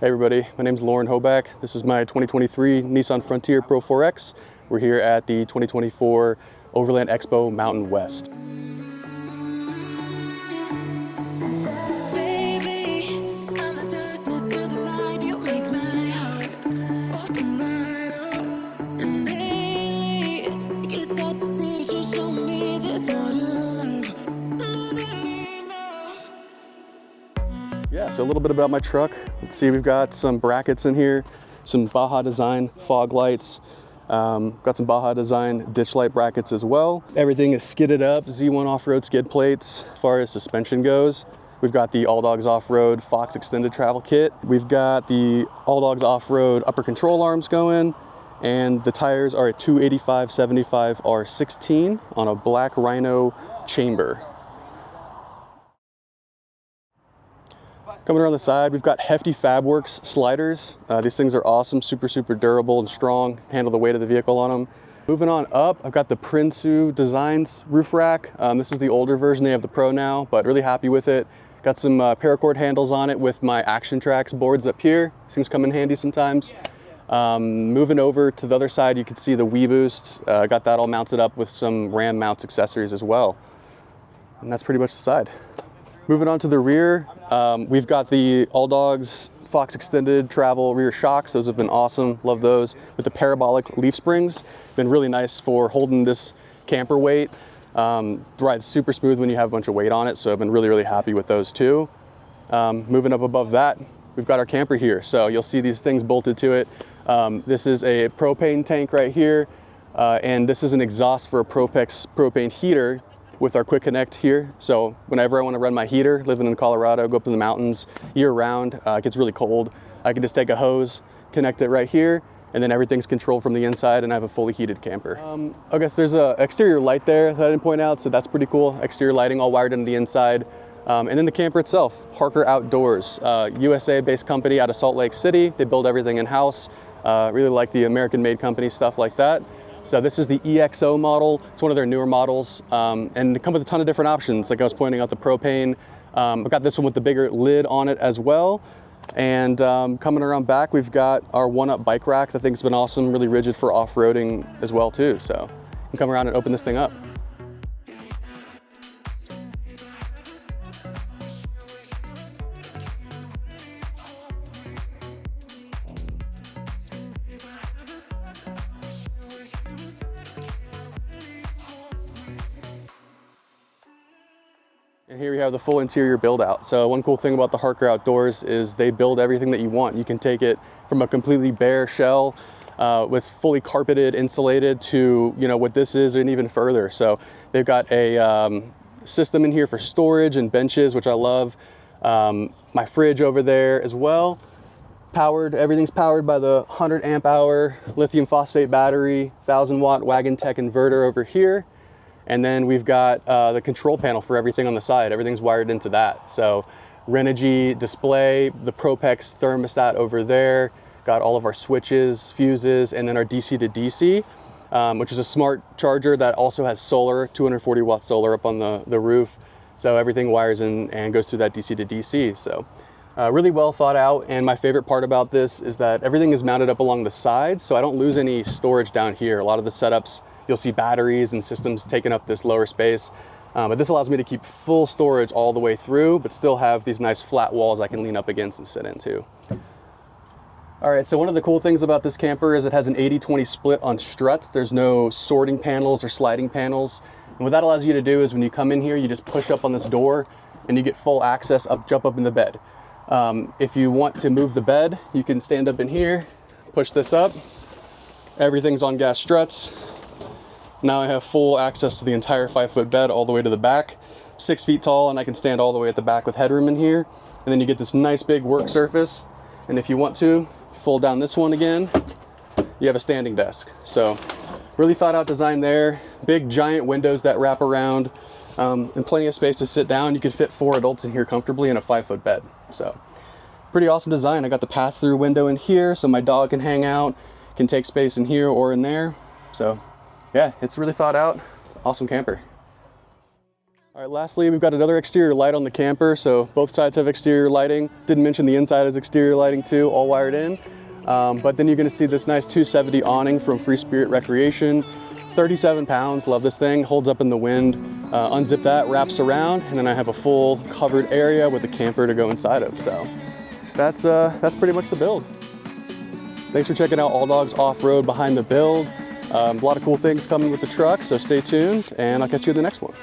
Hey everybody, my name is Lorin. This is my 2023 Nissan Frontier Pro-4X. We're here at the 2024 Overland Expo Mountain West. Yeah, so a little bit about my truck. Let's see, we've got some brackets in here, some Baja Design fog lights, got some Baja Design ditch light brackets as well. Everything is skidded up, Z1 off-road skid plates. As far as suspension goes, we've got the All Dogs Off-Road Fox Extended Travel Kit. We've got the All Dogs Off-Road upper control arms going, and the tires are a 285/75 R16 on a black Rhino chamber. Coming around the side, we've got hefty Fabworks sliders. These things are awesome, super durable and strong, handle the weight of the vehicle on them. Moving on up, I've got the Prinsu Designs roof rack. This is the older version, they have the Pro now, but really happy with it. Got some paracord handles on it with my Action Tracks boards up here. These things come in handy sometimes. Moving over to the other side, you can see the Wii Boost. Got that all mounted up with some Ram mounts accessories as well. And that's pretty much the side. Moving on to the rear, we've got the All Dogs Fox Extended Travel rear shocks. Those have been awesome, love those. With the Parabolic leaf springs, been really nice for holding this camper weight. Rides super smooth when you have a bunch of weight on it, so I've been really happy with those too. Moving up above that, we've got our camper here. So you'll see these things bolted to it. This is a propane tank right here, and this is an exhaust for a propane heater with our quick connect here. So whenever I want to run my heater, living in Colorado, go up to the mountains year round, it gets really cold. I can just take a hose, connect it right here, and then everything's controlled from the inside, and I have a fully heated camper. I guess there's an exterior light there that I didn't point out, so that's pretty cool. Exterior lighting all wired into the inside. And then the camper itself, Harker Outdoors, USA-based company out of Salt Lake City. They build everything in-house. Really like the American-made company, stuff like that. So this is the EXO model. It's one of their newer models, and they come with a ton of different options. Like I was pointing out, the propane. I've got this one with the bigger lid on it as well. And coming around back, we've got our one-up bike rack. That thing's been awesome, really rigid for off-roading as well too. So you can come around and open this thing up. And here we have the full interior build out. So one cool thing about the Harker Outdoors is they build everything that you want. You can take it from a completely bare shell with fully carpeted, insulated to, you know, what this is and even further. So they've got a system in here for storage and benches, which I love. My fridge over there as well. Everything's powered by the 100 amp hour lithium phosphate battery, 1000-watt Wagon Tech inverter over here. And then we've got the control panel for everything on the side. Everything's wired into that. So Renogy display, the Propex thermostat over there, got all of our switches, fuses, and then our DC to DC, which is a smart charger that also has solar, 240 watt solar up on the roof. So everything wires in and goes through that DC to DC. So really well thought out. And my favorite part about this is that everything is mounted up along the sides, so I don't lose any storage down here. A lot of the setups, you'll see batteries and systems taking up this lower space. But this allows me to keep full storage all the way through, but still have these nice flat walls I can lean up against and sit into. All right, so one of the cool things about this camper is it has an 80-20 split on struts. There's no sorting panels or sliding panels. And what that allows you to do is when you come in here, you just push up on this door and you get full access jump up in the bed. If you want to move the bed, you can stand up in here, push this up. Everything's on gas struts. Now I have full access to the entire 5-foot bed all the way to the back, 6 feet tall, and I can stand all the way at the back with headroom in here. And then you get this nice big work surface. And if you want to, fold down this one again, you have a standing desk. So really thought out design there. Big giant windows that wrap around, and plenty of space to sit down. You could fit 4 adults in here comfortably in a 5-foot bed. So pretty awesome design. I got the pass-through window in here so my dog can hang out, can take space in here or in there. So yeah, it's really thought out. Awesome camper. All right, lastly, we've got another exterior light on the camper. So both sides have exterior lighting. Didn't mention the inside has exterior lighting too, all wired in. But then you're gonna see this nice 270 awning from Free Spirit Recreation. 37 pounds, love this thing, holds up in the wind. Unzip that, wraps around, and then I have a full covered area with a camper to go inside of. So that's pretty much the build. Thanks for checking out All Dogs Off-Road Behind the Build. A lot of cool things coming with the truck, so stay tuned, and I'll catch you in the next one.